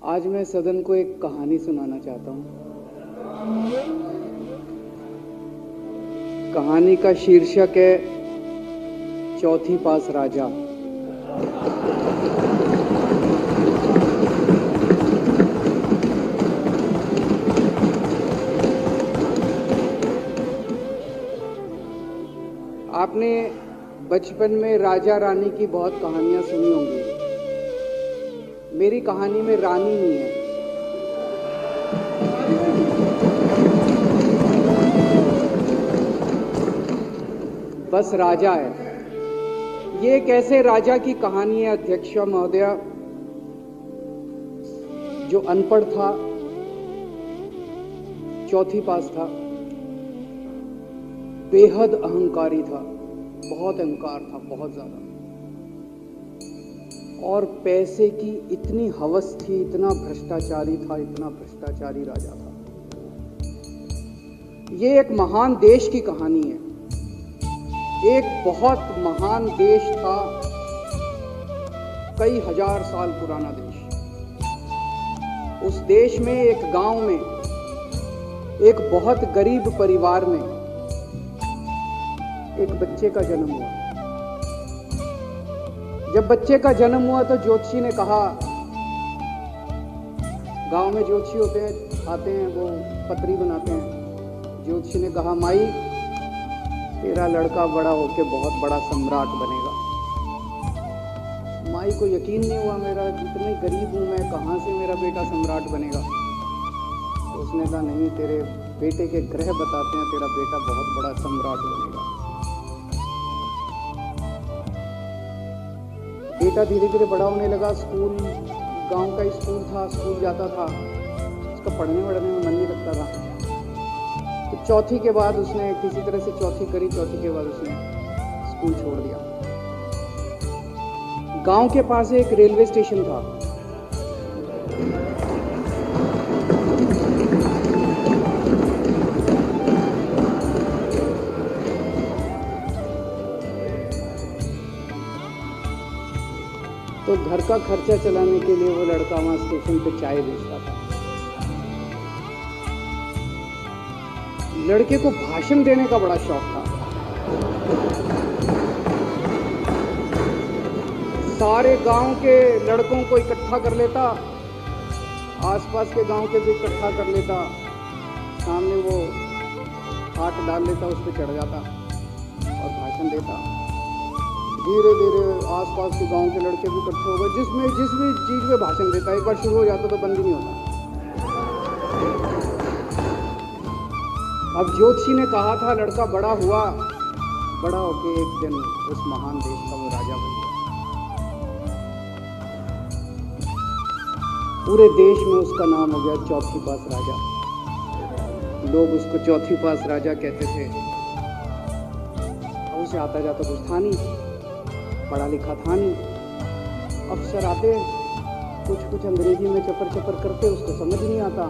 आज मैं सदन को एक कहानी सुनाना चाहता हूँ। कहानी का शीर्षक है चौथी पास राजा। आपने बचपन में राजा रानी की बहुत कहानियां सुनी होंगी। मेरी कहानी में रानी नहीं है, बस राजा है। ये एक ऐसे राजा की कहानी है अध्यक्ष महोदया, जो अनपढ़ था, चौथी पास था, बेहद अहंकारी था, बहुत अहंकार था, बहुत ज्यादा, और पैसे की इतनी हवस थी, इतना भ्रष्टाचारी था, इतना भ्रष्टाचारी राजा था। ये एक महान देश की कहानी है। एक बहुत महान देश था, कई हजार साल पुराना देश। उस देश में एक गांव में एक बहुत गरीब परिवार में एक बच्चे का जन्म हुआ। जब बच्चे का जन्म हुआ तो ज्योतिषी ने कहा, गांव में ज्योतिषी होते हैं, आते हैं, वो पत्री बनाते हैं। ज्योतिषी ने कहा, माई तेरा लड़का बड़ा होके बहुत बड़ा सम्राट बनेगा। माई को यकीन नहीं हुआ, मेरा इतने गरीब हूं मैं, कहां से मेरा बेटा सम्राट बनेगा। तो उसने कहा, नहीं, तेरे बेटे के ग्रह बताते हैं तेरा बेटा बहुत बड़ा सम्राट बनेगा। बेटा धीरे धीरे बड़ा होने लगा। स्कूल, गांव का स्कूल था, स्कूल जाता था, उसका पढ़ने वढ़ने में मन नहीं लगता था। तो चौथी के बाद उसने किसी तरह से चौथी करी, चौथी के बाद उसने स्कूल छोड़ दिया। गांव के पास एक रेलवे स्टेशन था। तो घर का खर्चा चलाने के लिए वो लड़का वहां स्टेशन पे चाय बेचता था। लड़के को भाषण देने का बड़ा शौक था। सारे गांव के लड़कों को इकट्ठा कर लेता, आसपास के गांव के भी इकट्ठा कर लेता, सामने वो हाथ डाल लेता, उस पर चढ़ जाता और भाषण देता। धीरे धीरे आसपास के गांव के लड़के भी इकट्ठे हो गए। जिस भी चीज में भाषण देता, एक बार शुरू हो जाता तो बंद ही नहीं होता। अब ज्योतिषी ने कहा था, लड़का बड़ा हुआ, बड़ा होके एक दिन उस महान देश का वो राजा बन गया। पूरे देश में उसका नाम हो गया चौथी पास राजा। लोग उसको चौथी पास राजा कहते थे। और उसे आता जाता कुछ था नहीं, पढ़ा लिखा था नहीं। अफसर आते, कुछ अंग्रेजी में चपर चपर करते, उसको समझ नहीं आता।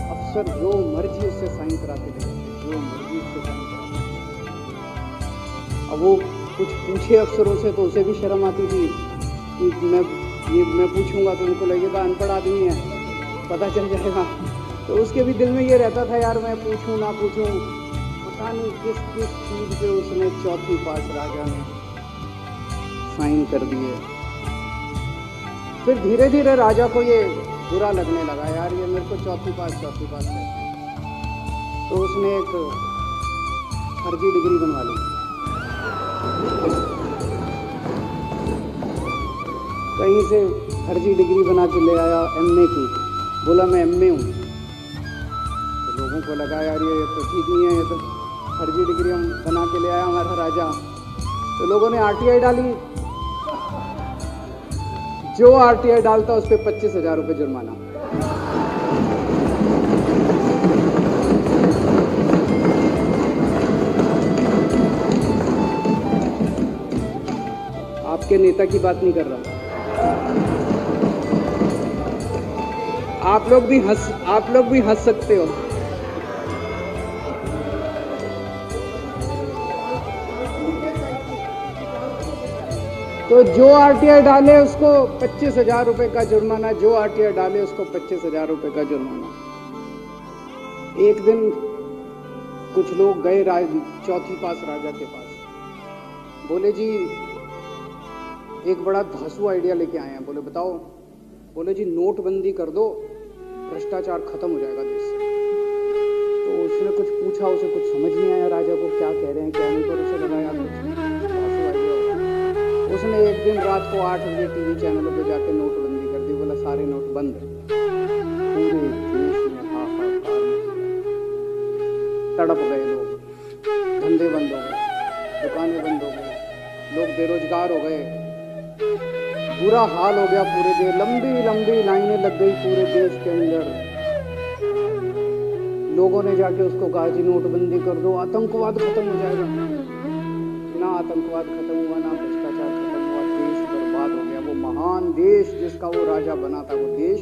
अफसर जो मर्जी उससे साइन कराते थे, जो मर्जी उससे साइन कराते। अब वो कुछ पूछे अफसरों से तो उसे भी शर्म आती थी कि मैं पूछूंगा तो उनको लगेगा अनपढ़ आदमी है, पता चल जाएगा। तो उसके भी दिल में ये रहता था, यार मैं पूछूं ना पूछूं। पता नहीं किस किस चीज पे उसने चौथी पास राजा ने साइन कर दिए। फिर धीरे धीरे राजा को ये बुरा लगने लगा, यार ये मेरे को चौथी पास है। तो उसने एक फर्जी डिग्री बनवा ली। कहीं से फर्जी डिग्री बना के ले आया, एमए की। बोला मैं एमए हूँ। तो लोगों को लगा, यार ये तो ठीक नहीं है, ये तो फर्जी डिग्री हम बना के ले आया हमारा राजा। तो लोगों ने आरटीआई डाली। जो आरटीआई डालता उस पर 25,000 रुपये जुर्माना। आपके नेता की बात नहीं कर रहा। आप लोग भी हंस सकते हो। तो तो जो आरटीआई डाले उसको 25,000 रुपए का जुर्माना, जो आरटीआई डाले उसको 25,000 रुपए का जुर्माना। एक दिन कुछ लोग गए चौथी पास राजा के पास, बोले जी एक बड़ा धांसू आइडिया लेके आए हैं। बोले बताओ। बोले जी नोटबंदी कर दो, भ्रष्टाचार खत्म हो जाएगा देश से। तो उसने कुछ पूछा, उसे कुछ समझ नहीं आया राजा को क्या कह रहे हैं क्या नहीं, पर उसे लगा यार कुछ धांसू आइडिया होगा। उसने एक दिन रात को 8 बजे टीवी चैनलों पे जाके नोटबंदी कर दी। बोला सारे नोट बंद। पूरे देश में हाहाकार मच गया, तड़प गए लोग, धंधे बंद हो गए, दुकानें बंद हो गई, लोग बेरोजगार हो गए, बुरा हाल हो गया पूरे देश। लंबी लंबी लाइनें लग गई पूरे देश के अंदर। लोगों ने जाके उसको कहा जी नोटबंदी कर दो, आतंकवाद खत्म हो जाएगा। ना आतंकवाद खत्म हुआ, ना भ्रष्टाचार खत्म हुआ, देश बर्बाद हो गया। वो महान देश जिसका वो राजा बना था, वो देश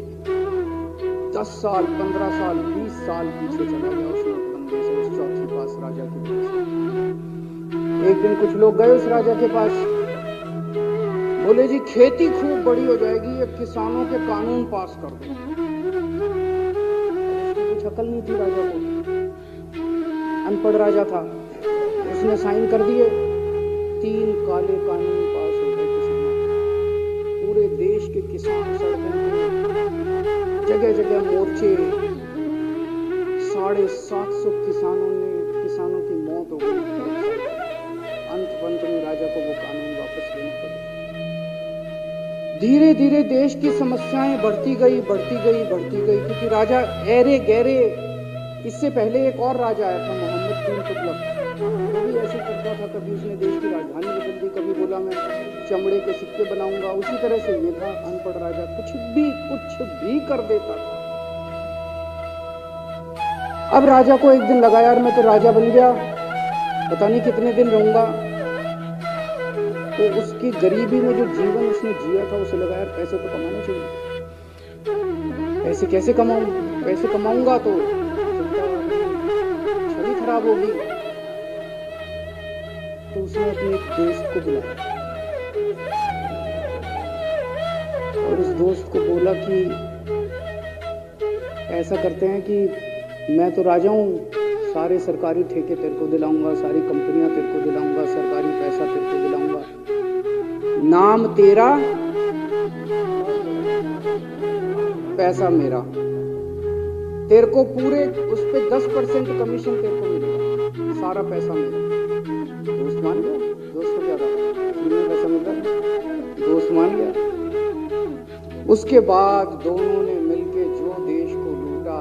10 साल 15 साल 20 साल पीछे चला गया उस नोटबंदी से, उस चौथी पास राजा की वजह से। एक दिन कुछ लोग गए उस राजा के पास, बोले जी खेती खूब बड़ी हो जाएगी, ये किसानों के कानून पास कर दो। उसकी कुछ अकल नहीं थी राजा को, अनपढ़ राजा था। उसने साइन कर दिए, 3 काले कानून पास हो गए किसानों के। पूरे देश के किसान सड़कों पे, जगह जगह मोर्चे, 750 किसानों की मौत हो गई। अंत में राजा को वो कानून वापस लेना पड़े। धीरे धीरे देश की समस्याएं बढ़ती गई, क्योंकि राजा ऐरे गहरे। इससे पहले एक और राजा आया था, मोहम्मद बिन तुगलक। वो भी ऐसे करता था, कभी उसने देश की राजधानी बदल दी, कभी बोला मैं चमड़े के सिक्के बनाऊंगा। उसी तरह से ये था अनपढ़ राजा, कुछ भी कर देता था। अब राजा को एक दिन लगा यार मैं तो राजा बन गया, पता नहीं कितने दिन रहूंगा। तो उसकी गरीबी में जो जीवन उसने जिया था, उसे लगा यार पैसे तो कमाने चाहिए। पैसे कैसे कमाऊं? पैसे कमाऊंगा तो छवि खराब होगी। तो उसने अपने एक दोस्त को बुलाया और उस दोस्त को बोला कि ऐसा करते हैं कि मैं तो राजा हूं, सारे सरकारी ठेके तेरे को दिलाऊंगा, सारी कंपनियां तेरे को दिलाऊंगा, सरकारी पैसा तेरे को दिलाऊंगा, नाम तेरा पैसा मेरा। तेरे को पूरे उस पे 10% कमीशन तेरे को मिलेगा, सारा पैसा मेरा। दोस्त मान गया। दोस्त को क्या था, पैसा मिल रहा, दोस्त मान गया। उसके बाद दोनों ने मिलके जो देश को लूटा,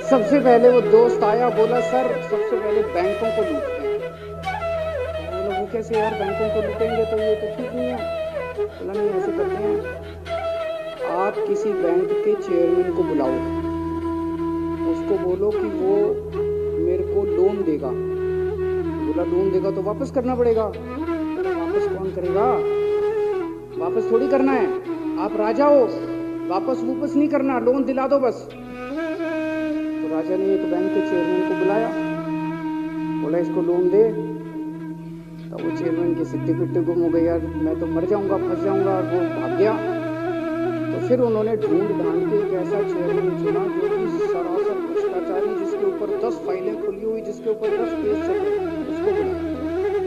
सबसे पहले वो दोस्त आया, बोला सर सबसे पहले बैंकों को लूटते हैं। बोला वो कैसे यार, बैंकों को लूटेंगे तो ये तो ठीक नहीं है। बोला नहीं, ऐसे करते हैं, आप किसी बैंक के चेयरमैन को बुलाओ, उसको बोलो कि वो मेरे को लोन देगा। बोला लोन देगा तो वापस करना पड़ेगा। वापस कौन करेगा, वापस थोड़ी करना है, आप राजा हो, वापस नहीं करना, लोन दिला दो बस। तो राजा ने एक बैंक के चेयरमैन को बुलाया, बोला इसको लोन दे। तो वो चेयरमैन के सिट्टे पिट्टे गुम हो गए, यार मैं तो मर जाऊंगा, फंस जाऊंगा, वो भाग गया। तो फिर उन्होंने ढूंढ के एक ऐसा चेयरमैन चुना जो कि सरासर भ्रष्टाचारी, जिसके ऊपर 10 फाइलें खुली हुई, जिसके ऊपर 10 केस चल रहे, उसको बुलाया।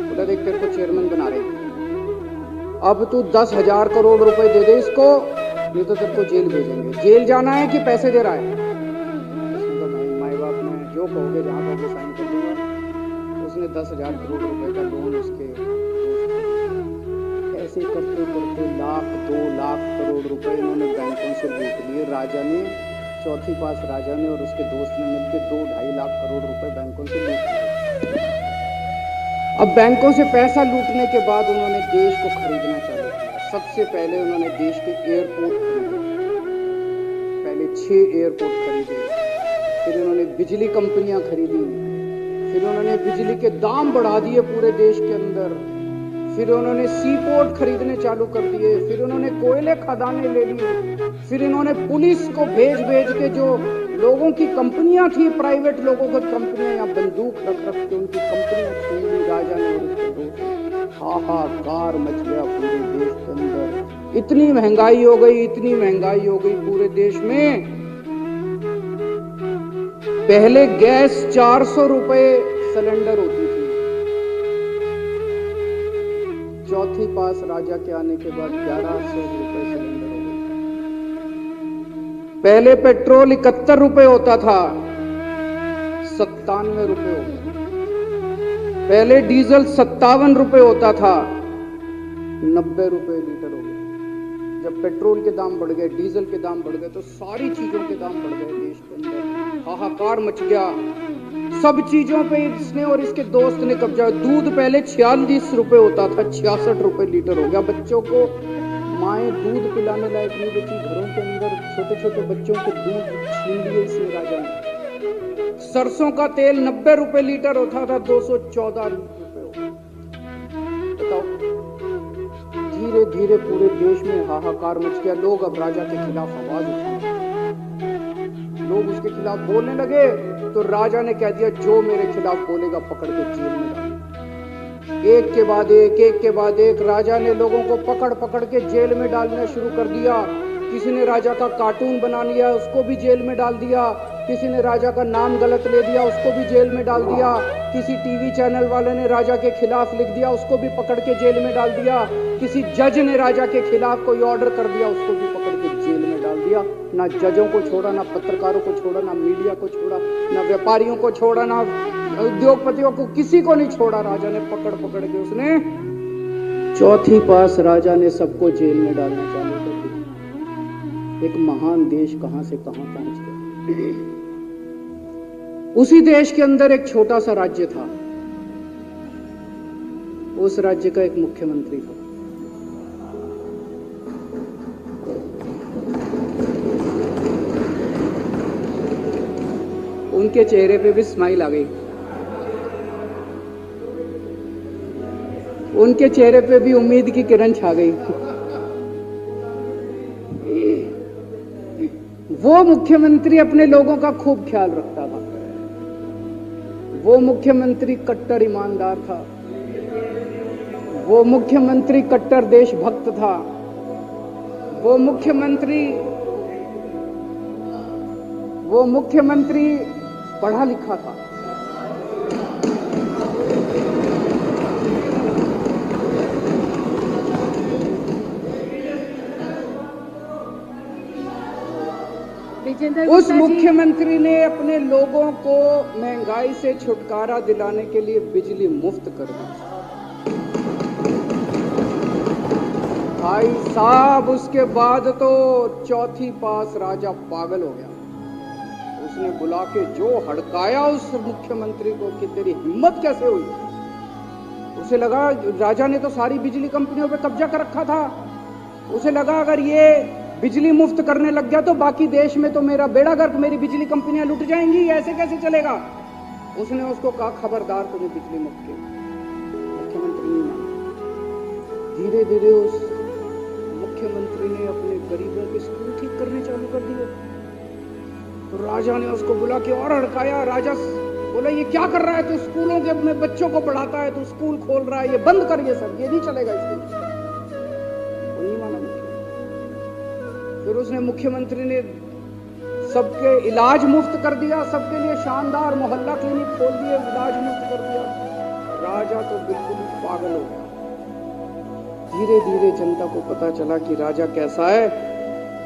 बोला देख तेरे को चेयरमैन बना रहे, अब तू 10,000 करोड़ रुपए दे दे इसको, नहीं तो तेरे को जेल भेजेंगे। जेल जाना है कि पैसे दे रहा है? उसने तो नहीं, माई बाप मैं जो कहोगे जहाँ कहोगे साइन कर दूंगा। उसने 10,000 करोड़ रुपए का लोन उसके ऐसे करते करते 1,00,000 2 लाख करोड़ रुपए इन्होंने बैंकों से लूट लिए। राजा ने, चौथी पास राजा ने और उसके दोस्त ने मिलकर 2-2.5 लाख करोड़ रुपए बैंकों से लूट लिए। अब बैंकों से पैसा लूटने के बाद उन्होंने देश को खरीदना चालू किया। सबसे पहले उन्होंने देश के एयरपोर्ट खरीदे, पहले 6 एयरपोर्ट खरीदे, फिर उन्होंने बिजली कंपनियां खरीदी, फिर उन्होंने बिजली के दाम बढ़ा दिए पूरे देश के अंदर, फिर उन्होंने सी पोर्ट खरीदने चालू कर दिए, फिर उन्होंने कोयले खदानें ले ली, फिर इन्होंने पुलिस को भेज भेज के जो लोगों की कंपनियां थी, प्राइवेट लोगों की कंपनियां, या बंदूक रख रख के उनकी कंपनियां छीन ली राजा ने और उसके दोस्त। हाहाकार मच गया पूरे देश के अंदर। इतनी महंगाई हो गई, इतनी महंगाई हो गई पूरे देश में। पहले गैस 400 रुपए सिलेंडर होती थी, चौथी पास राजा के आने के बाद 1100 रुपए सिलेंडर हो गए। पहले पेट्रोल 71 रुपए होता था, 97 रुपए हो गया। पहले डीजल 57 रुपए होता था, 90 रुपए लीटर हो गया। जब पेट्रोल के दाम बढ़ गए, डीजल के दाम बढ़ गए, तो सारी चीजों के दाम बढ़ गए देश के अंदर। हाहाकार मच गया, सब चीजों पे इसने और इसके दोस्त ने कब्जा। दूध पहले 46 रुपए होता था, 66 रुपए लीटर हो गया। बच्चों को माएँ दूध पिलाने लायक नहीं बची, घरों के अंदर छोटे छोटे बच्चों को दूध छीन लिए इसने राजा ने। सरसों का तेल 90 रुपए लीटर होता था, 214 रुपए हो गया। बताओ, धीरे धीरे पूरे देश में हाहाकार मच गया। लोग अब राजा के खिलाफ आवाज उठाने, लोग उसके खिलाफ बोलने लगे, तो राजा ने कह दिया जो मेरे खिलाफ बोलेगा पकड़ के जेल में डाल। एक के बाद एक राजा ने लोगों को पकड़ पकड़ के जेल में डालना शुरू कर दिया। किसी ने राजा का कार्टून बना लिया, उसको भी जेल में डाल दिया। किसी ने राजा का नाम गलत ले दिया, उसको भी जेल में डाल दिया। किसी टीवी चैनल वाले ने राजा के खिलाफ लिख दिया, उसको भी पकड़ के जेल में डाल दिया। किसी जज ने राजा के खिलाफ कोई ऑर्डर कर दिया, उसको भी पकड़ के जेल में डाल दिया। ना जजों को छोड़ा, ना पत्रकारों को छोड़ा, ना मीडिया को छोड़ा, ना व्यापारियों को छोड़ा, ना उद्योगपतियों को, किसी को नहीं छोड़ा। राजा ने पकड़ पकड़ के उसने चौथी पास राजा ने सबको जेल में डालना चालू कर दिया। एक महान देश कहां से कहां पहुंच गया। उसी देश के अंदर एक छोटा सा राज्य था, उस राज्य का एक मुख्यमंत्री था। उनके चेहरे पे भी स्माइल आ गई, उनके चेहरे पे भी उम्मीद की किरण छा गई। वो मुख्यमंत्री अपने लोगों का खूब ख्याल रखता था। वो मुख्यमंत्री कट्टर ईमानदार था। वो मुख्यमंत्री कट्टर देशभक्त था। वो मुख्यमंत्री पढ़ा लिखा था। उस मुख्यमंत्री ने अपने लोगों को महंगाई से छुटकारा दिलाने के लिए बिजली मुफ्त कर दी। भाई साहब, उसके बाद तो चौथी पास राजा पागल हो गया। उसने बुला के जो हड़काया उस मुख्यमंत्री को कि तेरी हिम्मत कैसे हुई। उसे लगा राजा ने तो सारी बिजली कंपनियों पे कब्जा कर रखा था। उसे लगा अगर ये बिजली मुफ्त करने लग गया तो बाकी देश में तो मेरा बेड़ा गर्क, मेरी बिजली कंपनियां लुट जाएंगी, ऐसे कैसे चलेगा। उसने उसको कहा खबरदार, तुम्हें बिजली मुफ्त की। मुख्यमंत्री नहीं माना। धीरे धीरे उस मुख्यमंत्री ने अपने गरीबों के स्कूल ठीक करने चालू कर दिए। तो राजा ने उसको बुला के और हड़काया। राजा बोला ये क्या कर रहा है तू, स्कूलों के अपने बच्चों को पढ़ाता है, तू स्कूल खोल रहा है, ये बंद कर, ये सब ये नहीं चलेगा इसके। नहीं माना। फिर उसने मुख्यमंत्री ने सबके इलाज मुफ्त कर दिया, सबके लिए शानदार मोहल्ला क्लिनिक खोल दिए, इलाज मुफ्त कर दिया। राजा तो बिल्कुल पागल हो गया। धीरे धीरे जनता को पता चला कि राजा कैसा है।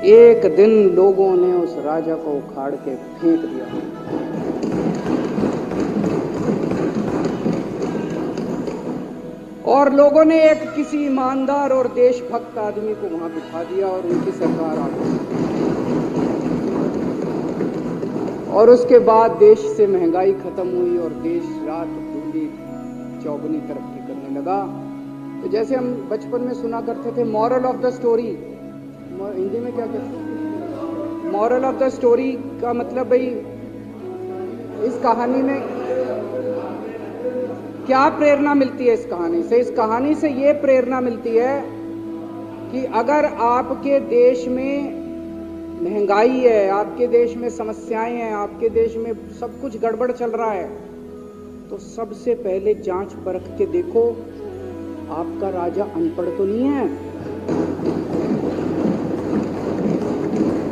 एक दिन लोगों ने उस राजा को उखाड़ के फेंक दिया। और लोगों ने एक किसी ईमानदार और देशभक्त आदमी को वहां बिठा दिया और उनकी सरकार आ गई। और उसके बाद देश से महंगाई खत्म हुई और देश रात दूनी चौगुनी तरक्की करने लगा। तो जैसे हम बचपन में सुना करते थे moral of the story, Hindi में क्या कहते हैं, मॉरल ऑफ द स्टोरी का मतलब भाई इस कहानी में क्या प्रेरणा मिलती है इस कहानी से? इस कहानी से ये प्रेरणा मिलती है कि अगर आपके देश में महंगाई है, आपके देश में समस्याएं हैं, आपके देश में सब कुछ गड़बड़ चल रहा है, तो सबसे पहले जांच परख के देखो आपका राजा अनपढ़ तो नहीं है।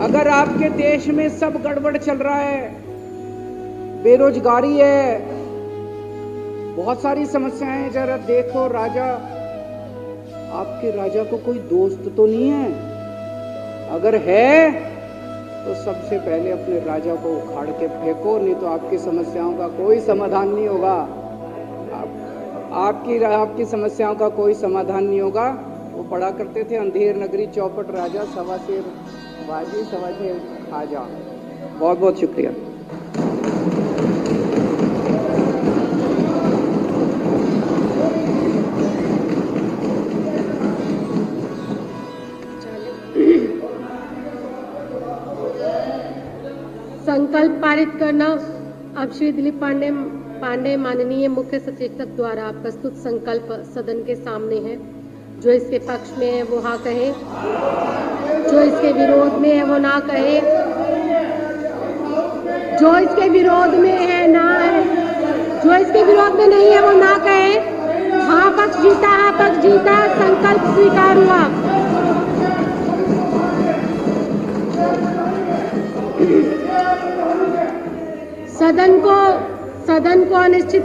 अगर आपके देश में सब गड़बड़ चल रहा है, बेरोजगारी है, बहुत सारी समस्याएं हैं, जरा देखो राजा, आपके राजा को कोई दोस्त तो नहीं है। अगर है तो सबसे पहले अपने राजा को उखाड़ के फेंको, नहीं तो आपकी समस्याओं का कोई समाधान नहीं होगा। आपकी समस्याओं का कोई समाधान नहीं होगा। वो पढ़ा करते थे, अंधेर नगरी चौपट राजा, सवा शेर बाजी सवा शेर खाजा। बहुत बहुत शुक्रिया। संकल्प पारित करना। अब श्री दिलीप पांडे माननीय मुख्य सचेतक द्वारा प्रस्तुत संकल्प सदन के सामने है। जो इसके पक्ष में है वो हाँ कहे, जो इसके विरोध में है वो ना कहे, जो इसके विरोध में है ना है, जो इसके विरोध में नहीं है वो ना कहे। हाँ पक्ष जीता, हाँ पक्ष जीता, संकल्प स्वीकार हुआ। सदन को अनिश्चित